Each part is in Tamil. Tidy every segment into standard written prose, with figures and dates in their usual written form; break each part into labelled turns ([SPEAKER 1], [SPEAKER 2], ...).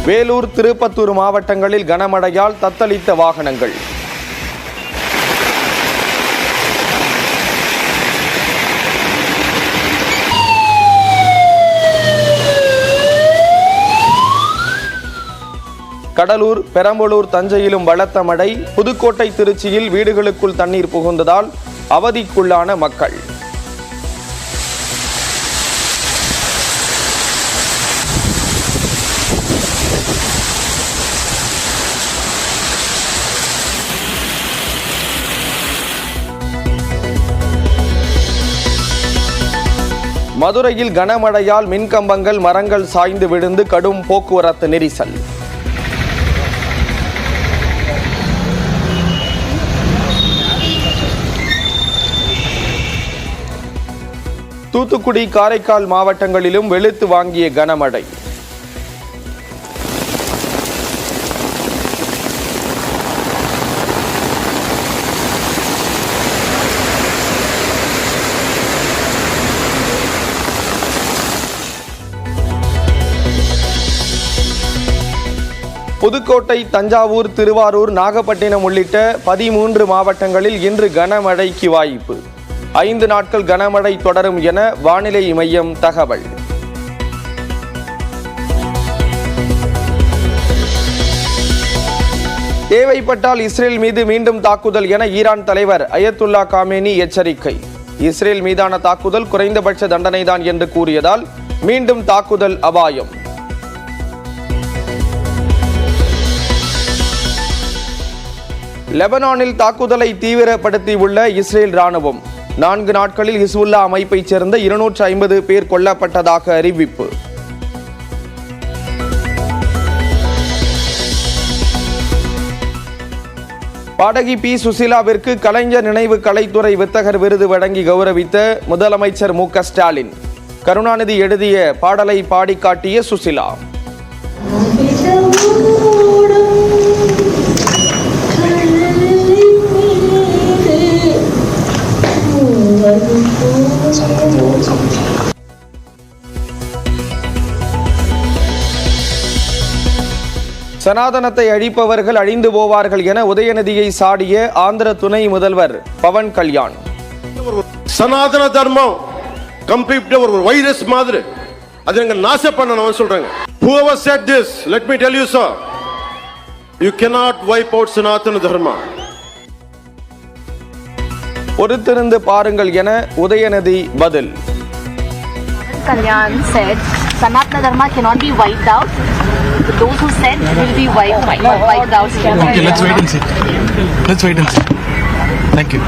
[SPEAKER 1] வேலூர், திருப்பத்தூர் மாவட்டங்களில் கனமழையால் தத்தளித்த வாகனங்கள். கடலூர், பெரம்பலூர், தஞ்சையிலும் பலத்த மழை. புதுக்கோட்டை, திருச்சியில் வீடுகளுக்குள் தண்ணீர் புகுந்ததால் அவதிக்குள்ளான மக்கள். மதுரையில் கனமழையால் மின்கம்பங்கள், மரங்கள் சாய்ந்து விழுந்து கடும் போக்குவரத்து நெரிசல். தூத்துக்குடி, காரைக்கால் மாவட்டங்களிலும் வெளுத்து வாங்கிய கனமழை. புதுக்கோட்டை, தஞ்சாவூர், திருவாரூர், நாகப்பட்டினம் உள்ளிட்ட 13 மாவட்டங்களில் இன்று கனமழைக்கு வாய்ப்பு. 5 நாட்கள் கனமழை தொடரும் என வானிலை மையம் தகவல். தேவைப்பட்டால் இஸ்ரேல் மீது மீண்டும் தாக்குதல் என ஈரான் தலைவர் அயத்துல்லா காமேனி எச்சரிக்கை. இஸ்ரேல் மீதான தாக்குதல் குறைந்தபட்ச தண்டனைதான் என்று கூறியதால் மீண்டும் தாக்குதல் அபாயம். லெபனானில் தாக்குதலை தீவிரப்படுத்தியுள்ள இஸ்ரேல் ராணுவம். 4 நாட்களில் ஹிஸ்புல்லா அமைப்பைச் சேர்ந்த 250 பேர் கொல்லப்பட்டதாக அறிவிப்பு. பாடகி பி. சுசீலாவிற்கு கலைஞர் நினைவு கலைத்துறை வித்தகர் விருது வழங்கி கௌரவித்த முதலமைச்சர் மு.க. ஸ்டாலின். கருணாநிதி எழுதிய பாடலை பாடி காட்டிய சுசீலா. சனாதனத்தை அழிப்பவர்கள் அழிந்து போவார்கள் என உதயநிதியை சாடிய ஆந்திர துணை முதல்வர் பவன் கல்யாண்.
[SPEAKER 2] சனாதன தர்மம் கம்ப்ளீட்டா ஒரு வைரஸ் மாதிரி அதை நீங்க நாசம் பண்ணணும் சொல்றாங்க. Whoever said this, let me tell you sir, you cannot wipe out Sanatana Dharma.
[SPEAKER 1] பொறுத்திருந்து பாருங்கள் என உதயநிதி பதில்.
[SPEAKER 3] Kalyan said Sanatana Dharma cannot be wiped out. Those who said will be wiped out.
[SPEAKER 4] Okay, let's wait and see. Let's wait and see. Thank you.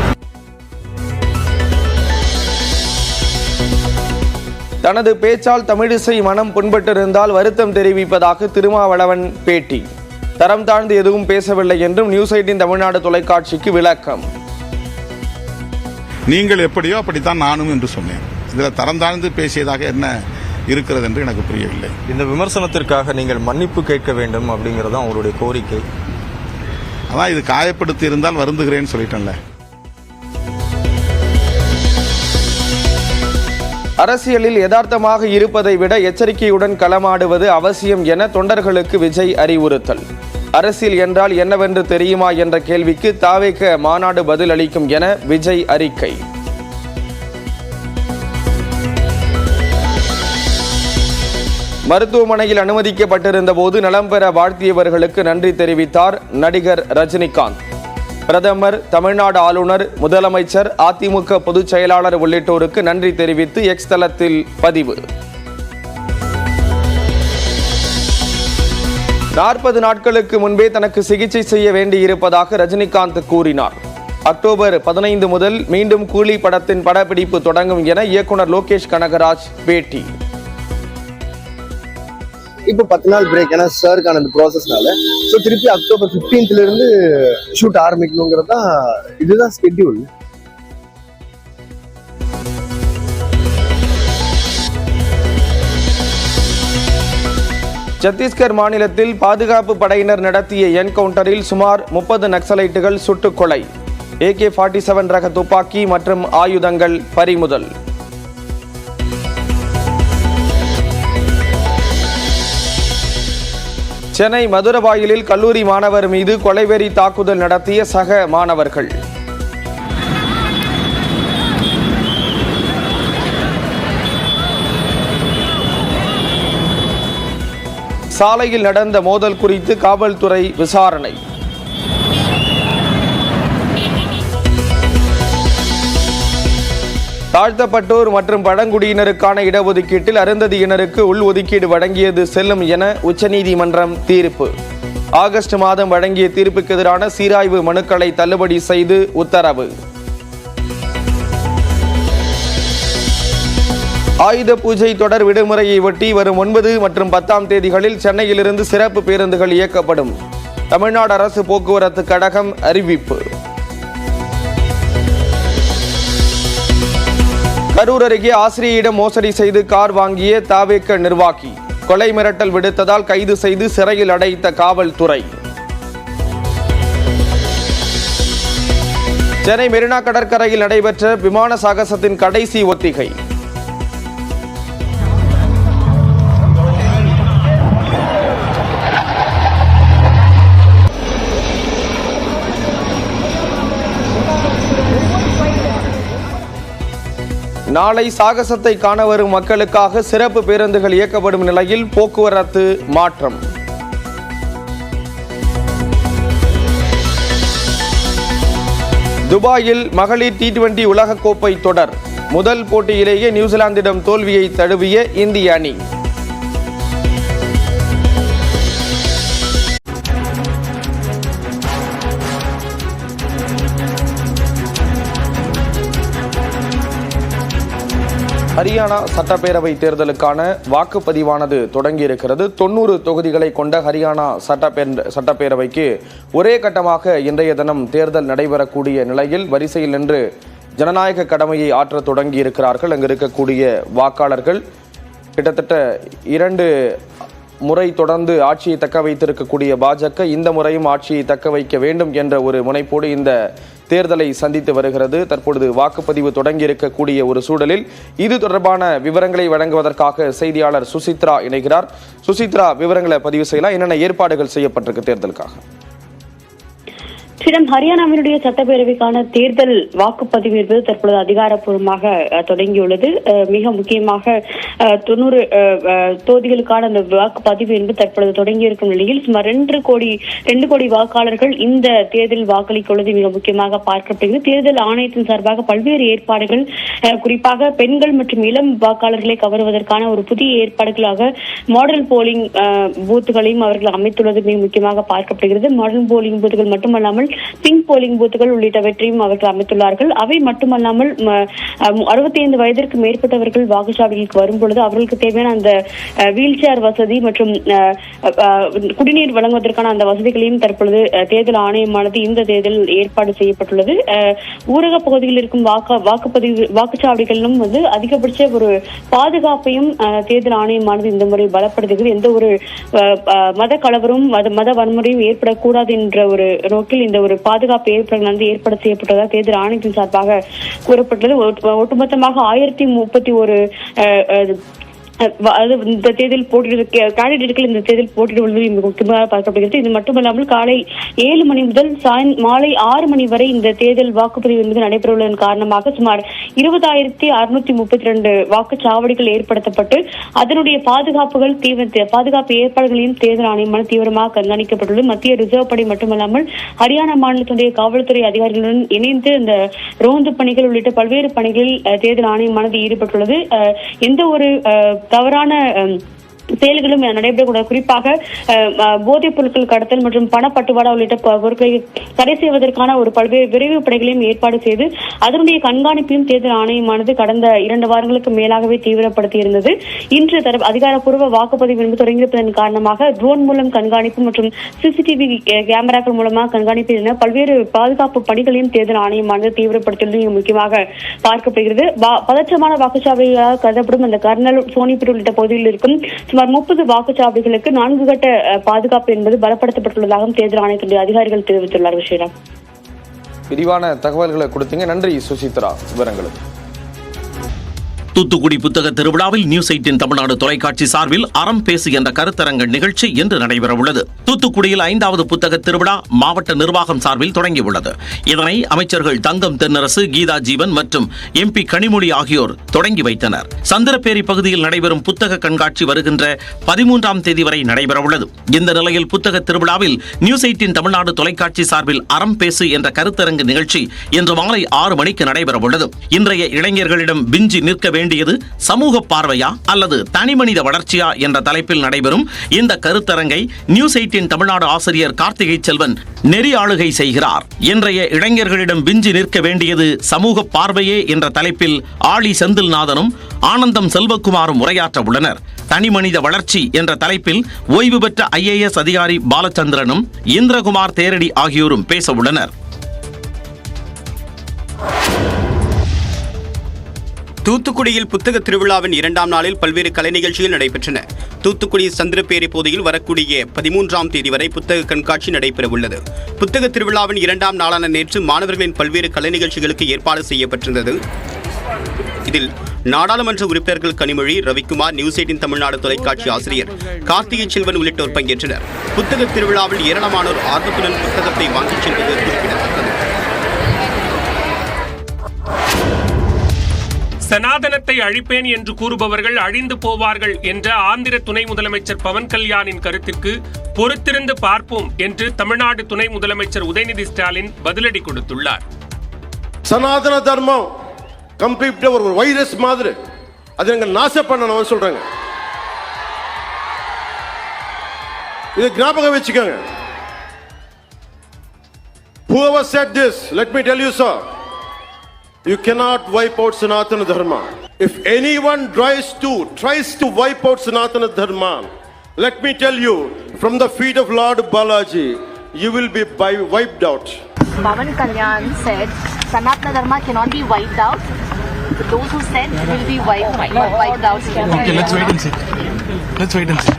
[SPEAKER 1] தனது பேச்சால் தமிழிசை மனம் புண்பட்டிருந்தால் வருத்தம் தெரிவிப்பதாக திருமாவளவன் பேட்டி. தரம் தாழ்ந்து எதுவும் பேசவில்லை என்றும் நியூஸ் 18 தமிழ்நாடு தொலைக்காட்சிக்கு விளக்கம்.
[SPEAKER 5] நீங்கள் எப்படியோ அப்படித்தான் நானும் என்று சொன்னேன். இதில் தரம் தாழ்ந்து பேசியதாக என்ன இருக்கிறது என்று எனக்கு புரியவில்லை.
[SPEAKER 6] இந்த விமர்சனத்திற்காக நீங்கள் மன்னிப்பு கேட்க வேண்டும் அப்படிங்கிறது தான் அவருடைய கோரிக்கை.
[SPEAKER 5] அதான் இது காயப்படுத்தி இருந்தால் வருந்துகிறேன்னு சொல்லிட்டேன்ல.
[SPEAKER 1] அரசியலில் யதார்த்தமாக இருப்பதை விட எச்சரிக்கையுடன் களமாடுவது அவசியம் என தொண்டர்களுக்கு விஜய் அறிவுறுத்தல். அரசியல் என்றால் என்னவென்று தெரியுமா என்ற கேள்விக்கு தாவேக மாநாடு பதில் அளிக்கும் என விஜய் அறிக்கை. மருத்துவமனையில் அனுமதிக்கப்பட்டிருந்த போது நலம் பெற வாழ்த்தியவர்களுக்கு நன்றி தெரிவித்தார் நடிகர் ரஜினிகாந்த். பிரதமர், தமிழ்நாடு ஆளுநர், முதலமைச்சர், அதிமுக பொதுச் செயலாளர் உள்ளிட்டோருக்கு நன்றி தெரிவித்து எக்ஸ் தளத்தில் பதிவு. 40 நாட்களுக்கு முன்பே தனக்கு சிகிச்சை செய்ய வேண்டியிருப்பதாக ரஜினிகாந்த் கூறினார். அக்டோபர் 15 முதல் மீண்டும் கூலி படத்தின் படப்பிடிப்பு தொடங்கும் என இயக்குனர் லோகேஷ் கனகராஜ் பேட்டி.
[SPEAKER 7] இப்போ 10 நாள் பிரேக், ஏன்னா சாருக்கான அந்த ப்ராசஸ்னால. ஸோ திருப்பி அக்டோபர் 15th இருந்து ஷூட் ஆரம்பிக்கணுங்கிறது தான், இதுதான் ஸ்கெட்யூல்.
[SPEAKER 1] சத்தீஸ்கர் மாநிலத்தில் பாதுகாப்பு படையினர் நடத்திய என்கவுண்டரில் சுமார் 30 நக்சலைட்டுகள் சுட்டுக் கொலை. AK-47 ரக துப்பாக்கி மற்றும் ஆயுதங்கள் பறிமுதல். சென்னை மதுரவாயிலில் கல்லூரி மாணவர் மீது கொலைவெறி தாக்குதல் நடத்திய சக மாணவர்கள். சாலையில் நடந்த மோதல் குறித்து காவல்துறை விசாரணை. தாழ்த்தப்பட்டோர் மற்றும் பழங்குடியினருக்கான இடஒதுக்கீட்டில் அருந்ததியினருக்கு உள்ஒதுக்கீடு வழங்கியது செல்லும் என உச்சநீதிமன்றம் தீர்ப்பு. ஆகஸ்ட் மாதம் வழங்கிய தீர்ப்புக்கு எதிரான சீராய்வு மனுக்களை தள்ளுபடி செய்து உத்தரவு. ஆயுத பூஜை தொடர் விடுமுறையை ஒட்டி வரும் 9 மற்றும் 10ஆம் தேதிகளில் சென்னையிலிருந்து சிறப்பு பேருந்துகள் இயக்கப்படும். தமிழ்நாடு அரசு போக்குவரத்து கழகம் அறிவிப்பு. கரூர் அருகே ஆசிரியையிடம் மோசடி செய்து கார் வாங்கிய தவேக நிர்வாகி கொலை மிரட்டல் விடுத்ததால் கைது செய்து சிறையில் அடைத்த காவல்துறை. சென்னை மெரினா கடற்கரையில் நடைபெற்ற விமான சாகசத்தின் கடைசி ஒத்திகை. நாளை சாகசத்தை காண வரும் மக்களுக்காக சிறப்பு பேருந்துகள் இயக்கப்படும் நிலையில் போக்குவரத்து மாற்றம். துபாயில் மகளிர் T20 உலகக்கோப்பை தொடர் முதல் போட்டியிலேயே நியூசிலாந்திடம் தோல்வியை தழுவிய இந்திய அணி. ஹரியானா சட்டப்பேரவை தேர்தலுக்கான வாக்குப்பதிவானது தொடங்கியிருக்கிறது. 90 தொகுதிகளை கொண்ட ஹரியானா சட்டப்பேரவைக்கு ஒரே கட்டமாக இன்றைய தினம் தேர்தல் நடைபெறக்கூடிய நிலையில் வரிசையில் நின்று ஜனநாயக கடமையை ஆற்ற தொடங்கியிருக்கிறார்கள். அங்கு இருக்கக்கூடிய வாக்காளர்கள் கிட்டத்தட்ட 2 முறை தொடர்ந்து ஆட்சியை தக்க வைத்திருக்கக்கூடிய பாஜக இந்த முறையும் ஆட்சியை தக்க வைக்க வேண்டும் என்ற ஒரு முனைப்போடு இந்த தேர்தலை சந்தித்து வருகிறது. தற்பொழுது வாக்குப்பதிவு தொடங்கி இருக்கக்கூடிய ஒரு சூழலில் இது தொடர்பான விவரங்களை வழங்குவதற்காக செய்தியாளர் சுசித்ரா இணைகிறார். சுசித்ரா, விவரங்களை பதிவு செய்யலாம். என்னென்ன ஏற்பாடுகள் செய்யப்பட்டிருக்கு தேர்தலுக்காக?
[SPEAKER 8] ஹரியானாவினுடைய சட்டப்பேரவைக்கான தேர்தல் வாக்குப்பதிவு என்பது தற்பொழுது அதிகாரப்பூர்வமாக தொடங்கியுள்ளது. மிக முக்கியமாக 90 தொகுதிகளுக்கான அந்த வாக்குப்பதிவு என்பது தற்பொழுது தொடங்கியிருக்கும் நிலையில் சுமார் 2 கோடி வாக்காளர்கள் இந்த தேர்தலில் வாக்களிக்க உள்ளது மிக முக்கியமாக பார்க்கப்படுகிறது. தேர்தல் ஆணையத்தின் சார்பாக பல்வேறு ஏற்பாடுகள், குறிப்பாக பெண்கள் மற்றும் இளம் வாக்காளர்களை கவருவதற்கான ஒரு புதிய ஏற்பாடுகளாக மாடல் போலிங் பூத்துகளையும் அவர்கள் அமைத்துள்ளது மிக முக்கியமாக பார்க்கப்படுகிறது. மாடல் போலிங் பூத்துகள் மட்டுமல்லாமல் பிங்க் போலிங் பூத்துகள் உள்ளிட்டவற்றையும் அவர்கள் அமைத்துள்ளார்கள். அவை மட்டுமல்லாமல் 65 வயதிற்கு மேற்பட்டவர்கள் வாக்குச்சாவடிகளுக்கு வரும்பொழுது அவர்களுக்கு தேவையான அந்த வீல் சேர் வசதி மற்றும் குடிநீர் வழங்குவதற்கான அந்த வசதிகளையும் தற்பொழுது தேர்தல் ஆணையமானது இந்த தேர்தலில் ஏற்பாடு செய்யப்பட்டுள்ளது. ஊரக பகுதியில் இருக்கும் வாக்குச்சாவடிகளிலும் அதிகபட்ச ஒரு பாதுகாப்பையும் தேர்தல் ஆணையமானது இந்த முறை பலப்படுத்துகிறது. எந்த ஒரு மத கலவரும் மத வன்முறையும் ஏற்படக்கூடாது என்ற ஒரு நோக்கில் இந்த ஒரு பாதுகாப்பு ஏற்பாடு செய்யப்பட்டதாக தேர்தல் ஆணையத்தின் சார்பாக கூறப்பட்டது. ஒட்டுமொத்தமாக 1031 இந்த தேர்தல் கேண்டிடேட்டுகள் இந்த தேர்தல் போட்டியிடுவது முக்கியமாக பார்க்கப்படுகிறது. இது மட்டுமல்லாமல் காலை 7 மணி முதல் மாலை 6 மணி வரை இந்த தேர்தல் வாக்குப்பதிவு என்பது நடைபெறுவதன் காரணமாக சுமார் 20,632 வாக்குச்சாவடிகள் ஏற்படுத்தப்பட்டு அதனுடைய பாதுகாப்பு ஏற்பாடுகளையும் தேர்தல் ஆணையமான தீவிரமாக கண்காணிக்கப்பட்டுள்ளது. மத்திய ரிசர்வ் படை மட்டுமல்லாமல் ஹரியானா மாநிலத்துடைய காவல்துறை அதிகாரிகளுடன் இணைந்து இந்த ரோந்து பணிகள் உள்ளிட்ட பல்வேறு பணிகளில் தேர்தல் ஆணையமானது ஈடுபட்டுள்ளது. எந்த ஒரு தவறான செயல்களும் நடைபெறக்கூடாது. குறிப்பாக போதைப் பொருட்கள் கடத்தல் மற்றும் பணப்பட்டுவாடா உள்ளிட்ட பொருட்களை தடை செய்வதற்கான ஒரு பல்வேறு விரைவு படைகளையும் ஏற்பாடு செய்து அதனுடைய கண்காணிப்பையும் தேர்தல் ஆணையமானது கடந்த 2 வாரங்களுக்கு மேலாகவே தீவிரப்படுத்தியிருந்தது. இன்று அதிகாரப்பூர்வ வாக்குப்பதிவு என்பது தொடங்கியிருப்பதன் காரணமாக ட்ரோன் மூலம் கண்காணிப்பு மற்றும் சிசிடிவி கேமராக்கள் மூலமாக கண்காணிப்பு என பல்வேறு பாதுகாப்பு பணிகளையும் தேர்தல் ஆணையமானது தீவிரப்படுத்தியுள்ளது முக்கியமாக பார்க்கப்படுகிறது. பதற்றமான வாக்குச்சாவடிகளாக கருதப்படும் அந்த கர்னல், சோனிபட் உள்ளிட்ட பகுதியில் இருக்கும் சுமார் 30 வாக்குச்சாவடிகளுக்கு 4 கட்ட பாதுகாப்பு என்பது பலப்படுத்தப்பட்டுள்ளதாகவும் தேர்தல் ஆணையத்துடைய அதிகாரிகள் தெரிவித்துள்ளார்கள். ஸ்ரீராம்,
[SPEAKER 1] விரிவான தகவல்களை கொடுத்தீங்க. நன்றி சுசித்ரா விவரங்களுக்கு.
[SPEAKER 9] தூத்துக்குடி புத்தக திருவிழாவில் நியூஸ் 18 தமிழ்நாடு தொலைக்காட்சி சார்பில் அறம் பேசு என்ற கருத்தரங்க நிகழ்ச்சி இன்று நடைபெறவுள்ளது. தூத்துக்குடியில் 5வது புத்தக திருவிழா மாவட்ட நிர்வாகம் சார்பில் தொடங்கியுள்ளது. இதனை அமைச்சர்கள் தங்கம் தென்னரசு, கீதா ஜீவன் மற்றும் MP கனிமொழி ஆகியோர் தொடங்கி வைத்தனர். சந்திரப்பேரி பகுதியில் நடைபெறும் புத்தக கண்காட்சி வருகின்ற 13ஆம் தேதி வரை நடைபெறவுள்ளது. இந்த நிலையில் புத்தக திருவிழாவில் நியூஸ் 18 தமிழ்நாடு தொலைக்காட்சி சார்பில் அறம் பேசு என்ற கருத்தரங்கு நிகழ்ச்சி இன்று மாலை 6 மணிக்கு நடைபெறவுள்ளது. இன்றைய இளைஞர்களிடம் விஞ்சி நிற்க வேண்டியது சமூக பார்வையா அல்லது தனிமனித வளர்ச்சியா என்ற தலைப்பில் நடைபெறும் இந்த கருத்தரங்கை நியூஸ் 18 தமிழ்நாடு ஆசிரியர் கார்த்திகை செல்வன் நெறி ஆளுகை செய்கிறார். இன்றைய இளைஞர்களிடம் விஞ்சி நிற்க வேண்டியது சமூக பார்வையே என்ற தலைப்பில் ஆளி செந்தில்நாதனும் ஆனந்தம் செல்வகுமாரும் உரையாற்ற உள்ளனர். தனிமனித வளர்ச்சி என்ற தலைப்பில் ஓய்வு பெற்ற IAS அதிகாரி பாலச்சந்திரனும் இந்திரகுமார் தேரடி ஆகியோரும் பேச உள்ளனர்.
[SPEAKER 10] தூத்துக்குடியில் புத்தக திருவிழாவின் 2ஆம் நாளில் பல்வேறு கலை நிகழ்ச்சிகள் நடைபெற்றன. தூத்துக்குடி சந்திரப்பேரி பகுதியில் வரக்கூடிய 13ஆம் தேதி வரை புத்தக கண்காட்சி நடைபெறவுள்ளது. புத்தக திருவிழாவின் 2ஆம் நாளான நேற்று மாணவர்களின் பல்வேறு கலை நிகழ்ச்சிகளுக்கு ஏற்பாடு செய்யப்பட்டிருந்தது. இதில் நாடாளுமன்ற உறுப்பினர்கள் கனிமொழி, ரவிக்குமார், நியூஸ் 18 தமிழ்நாடு தொலைக்காட்சி ஆசிரியர் கார்த்திகை செல்வன் உள்ளிட்டோர் பங்கேற்றனர். புத்தக திருவிழாவில் ஏராளமானோர் ஆர்வத்துடன் புத்தகத்தை வாங்கிச் செல்வது குறிப்பிடத்தக்கது.
[SPEAKER 11] சனாதனத்தை அழிப்பேன் என்று கூறுபவர்கள் அழிந்து போவார்கள் என்ற ஆந்திர துணை முதலமைச்சர் பவன் கல்யாணின் கருத்திற்கு பொறுத்திருந்து பார்ப்போம் என்று தமிழ்நாடு துணை முதலமைச்சர் உதயநிதி ஸ்டாலின் பதிலடி கொடுத்துள்ளார்.
[SPEAKER 2] சனாதன தர்மம் கம்ப்ளீட்டா ஒரு வைரஸ் மாதிரி அதை எங்க நாசம் பண்ணணும் சொல்றாங்க. இது ஞாபகம் வச்சுக்கோங்க. Whoever said this, let me tell you, sir, you cannot wipe out Sanatana Dharma. If anyone tries to wipe out Sanatana Dharma, let me tell you, from the feet of Lord Balaji, you will be wiped out.
[SPEAKER 3] Pavan Kalyan said Sanatana Dharma cannot be wiped out. Those who said will be wiped out.
[SPEAKER 4] Okay, let's wait and see.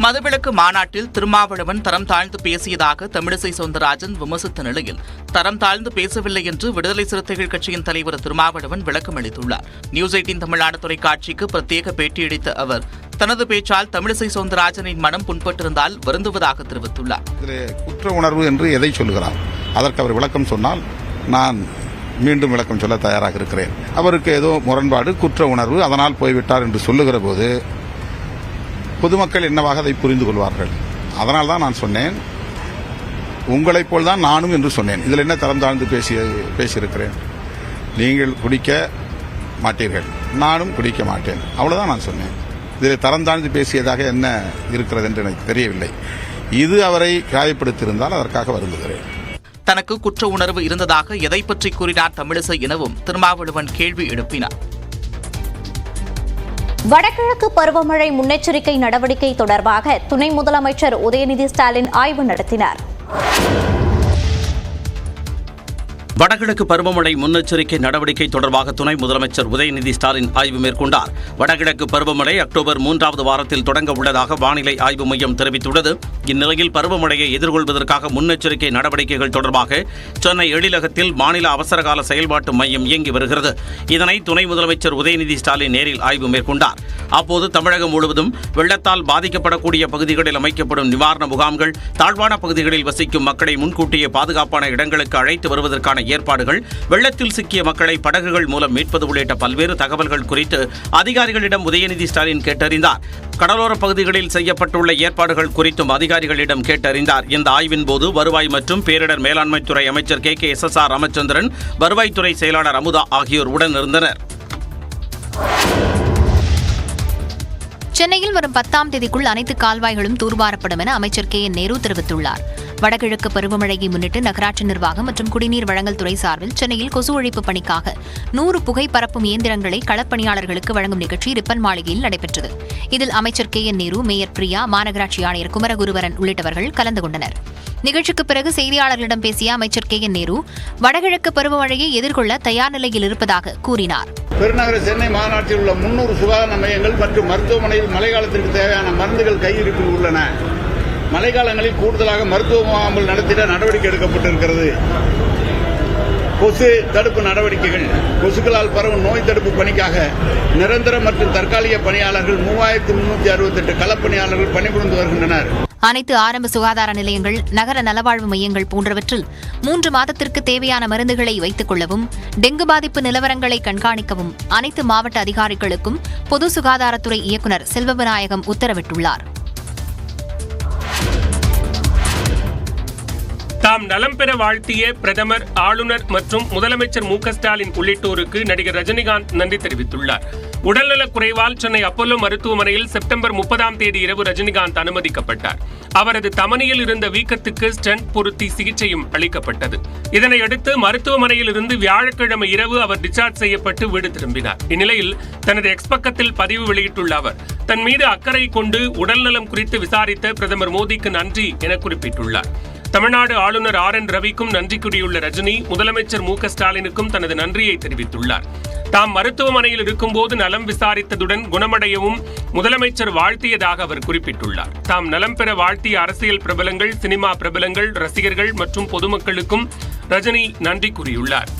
[SPEAKER 12] மதுவிலக்கு மாநாட்டில் திருமாவளவன் தரம் தாழ்ந்து பேசியதாக தமிழிசை சவுந்தரராஜன் விமர்சித்த நிலையில் தரம் தாழ்ந்து பேசவில்லை என்று விடுதலை சிறுத்தைகள் கட்சியின் தலைவர் திருமாவளவன் விளக்கம் அளித்துள்ளார். நியூஸ் 18 தமிழ்நாடு தொலைக்காட்சிக்கு பிரத்யேக பேட்டியளித்த அவர் தனது பேச்சால் தமிழிசை சவுந்தரராஜனின் மனம் புண்பட்டிருந்தால் வருந்துவதாக தெரிவித்துள்ளார்.
[SPEAKER 5] குற்ற உணர்வு என்று எதை சொல்கிறார்? அதற்கு அவர் விளக்கம் சொன்னால் நான் மீண்டும் விளக்கம் சொல்ல தயாராக இருக்கிறேன். அவருக்கு ஏதோ முரண்பாடு, குற்ற உணர்வு, அதனால் போய்விட்டார் என்று சொல்லுகிற போது பொதுமக்கள் என்னவாக அதை புரிந்து கொள்வார்கள்? அதனால் தான் நான் சொன்னேன், உங்களைப் போல் தான் நானும் என்று சொன்னேன். இதில் என்ன தரம் தாழ்ந்து பேசியிருக்கிறேன்? நீங்கள் குடிக்க மாட்டீர்கள், நானும் குடிக்க மாட்டேன், அவ்வளவுதான் நான் சொன்னேன். இதில் தரம் தாழ்ந்து பேசியதாக என்ன இருக்கிறது என்று எனக்கு தெரியவில்லை. இது அவரை காயப்படுத்தியிருந்தால் அதற்காக வருந்துகிறேன்.
[SPEAKER 12] தனக்கு குற்ற உணர்வு இருந்ததாக எதை பற்றி கூறினார் தமிழிசை எனவும் திருமாவளவன் கேள்வி எழுப்பினார்.
[SPEAKER 13] வடகிழக்கு பருவமழை முன்னெச்சரிக்கை நடவடிக்கை தொடர்பாக துணை முதலமைச்சர் உதயநிதி ஸ்டாலின் ஆய்வு நடத்தினார்.
[SPEAKER 9] வடகிழக்கு பருவமழை முன்னெச்சரிக்கை நடவடிக்கை தொடர்பாக துணை முதலமைச்சர் உதயநிதி ஸ்டாலின் ஆய்வு மேற்கொண்டார். வடகிழக்கு பருவமழை அக்டோபர் 3வது வாரத்தில் தொடங்க உள்ளதாக வானிலை ஆய்வு மையம் தெரிவித்துள்ளது. இந்நிலையில் பருவமழையை எதிர்கொள்வதற்காக முன்னெச்சரிக்கை நடவடிக்கைகள் தொடர்பாக சென்னை எழிலகத்தில் மாநில அவசரகால செயல்பாட்டு மையம் இயங்கி வருகிறது. இதனை துணை முதலமைச்சர் உதயநிதி ஸ்டாலின் நேரில் ஆய்வு மேற்கொண்டார். அப்போது தமிழகம் முழுவதும் வெள்ளத்தால் பாதிக்கப்படக்கூடிய பகுதிகளில் அமைக்கப்படும் நிவாரண முகாம்கள், தாழ்வான பகுதிகளில் வசிக்கும் மக்களை முன்கூட்டியே பாதுகாப்பான இடங்களுக்கு அழைத்து வருவதற்கான ஏற்பாடுகள், வெள்ளத்தில் சிக்கிய மக்களை படகுகள் மூலம் மீட்பது உள்ளிட்ட பல்வேறு தகவல்கள் குறித்து அதிகாரிகளிடம் உதயநிதி ஸ்டாலின் கேட்டறிந்தார். கடலோர பகுதிகளில் செய்யப்பட்டுள்ள ஏற்பாடுகள் குறித்தும் அதிகாரிகளிடம் கேட்டறிந்தார். இந்த ஆய்வின் போது வருவாய் மற்றும் பேரிடர் மேலாண்மைத்துறை அமைச்சர் KKSSR ராமச்சந்திரன், வருவாய்த்துறை செயலாளர் அமுதா ஆகியோர் உடன் இருந்தனர்.
[SPEAKER 14] சென்னையில் வரும் 10ஆம் தேதிக்குள் அனைத்து கால்வாய்களும் தூர்வாரப்படும் என அமைச்சர் KN நேரு தெரிவித்துள்ளார். வடகிழக்கு பருவமழையை முன்னிட்டு நகராட்சி நிர்வாகம் மற்றும் குடிநீர் வழங்கல் துறை சார்பில் சென்னையில் கொசு ஒழிப்பு பணிக்காக 100 புகை பரப்பும் இயந்திரங்களை களப்பணியாளர்களுக்கு வழங்கும் நிகழ்ச்சி ரிப்பன் மாளிகையில் நடைபெற்றது. இதில் அமைச்சர் KN நேரு, மேயர் பிரியா, மாநகராட்சி ஆணையர் குமரகுருவரன் உள்ளிட்டவர்கள் கலந்து கொண்டனர். நிகழ்ச்சிக்கு பிறகு செய்தியாளர்களிடம் பேசிய அமைச்சர் KN நேரு வடகிழக்கு பருவமழையை எதிர்கொள்ள தயார் நிலையில் இருப்பதாக கூறினார்.
[SPEAKER 15] பெருநகர சென்னை மாநகராட்சியில் உள்ள 300 சுகாதார மையங்கள் மற்றும் மருத்துவமனையில் மழைக்காலத்திற்கு தேவையான மருந்துகள் கையிருப்பில் உள்ளன. மழைக்காலங்களில் கூடுதலாக மருத்துவ முகாம்கள் நடத்திட நடவடிக்கை எடுக்கப்பட்டிருக்கிறது. கொசு தடுப்பு நடவடிக்கைகள், கொசுக்களால் பரவும் நோய் தடுப்பு பணிக்காக நிரந்தர மற்றும் தற்காலிக பணியாளர்கள் 3368 களப்பணியாளர்கள் பணிபுரிந்து வருகின்றனர்.
[SPEAKER 14] அனைத்து ஆரம்ப சுகாதார நிலையங்கள், நகர நலவாழ்வு மையங்கள் போன்றவற்றில் 3 மாதத்திற்கு தேவையான மருந்துகளை வைத்துக் கொள்ளவும், டெங்கு பாதிப்பு நிலவரங்களை கண்காணிக்கவும் அனைத்து மாவட்ட அதிகாரிகளுக்கும் பொது சுகாதாரத்துறை இயக்குநர் செல்வவிநாயகம் உத்தரவிட்டுள்ளார்.
[SPEAKER 11] தாம் நலம் பெற வாழ்த்திய பிரதமர், ஆளுநர் மற்றும் முதலமைச்சர் மு.க.ஸ்டாலின் உள்ளிட்டோருக்கு நடிகர் ரஜினிகாந்த் நன்றி தெரிவித்துள்ளார். உடல்நலக் குறைவால் சென்னை அப்போலோ மருத்துவமனையில் செப்டம்பர் 30 இரவு ரஜினிகாந்த் அனுமதிக்கப்பட்டார். அவரது தமனியில் இருந்த வீக்கத்துக்கு ஸ்டென்ட் பொருத்தி சிகிச்சையும் அளிக்கப்பட்டது. இதனையடுத்து மருத்துவமனையில் இருந்து வியாழக்கிழமை இரவு அவர் டிஸ்சார்ஜ் செய்யப்பட்டு வீடு திரும்பினார். இந்நிலையில் தனது எக்ஸ் பக்கத்தில் பதிவு வெளியிட்டுள்ள அவர், தன் மீது அக்கறை கொண்டு உடல்நலம் குறித்து விசாரித்த பிரதமர் மோடிக்கு நன்றி என குறிப்பிட்டுள்ளார். தமிழ்நாடு ஆளுநர் RN ரவிக்கும் நன்றி கூறியுள்ள ரஜினி, முதலமைச்சர் மு.க.ஸ்டாலினுக்கும் தனது நன்றியை தெரிவித்துள்ளார். தாம் மருத்துவமனையில் இருக்கும்போது நலம் விசாரித்ததுடன் குணமடையவும் முதலமைச்சர் வாழ்த்தியதாக அவர் குறிப்பிட்டுள்ளார். தாம் நலம் பெற வாழ்த்திய அரசியல் பிரபலங்கள், சினிமா பிரபலங்கள், ரசிகர்கள் மற்றும் பொதுமக்களுக்கும் ரஜினி நன்றி கூறியுள்ளார்.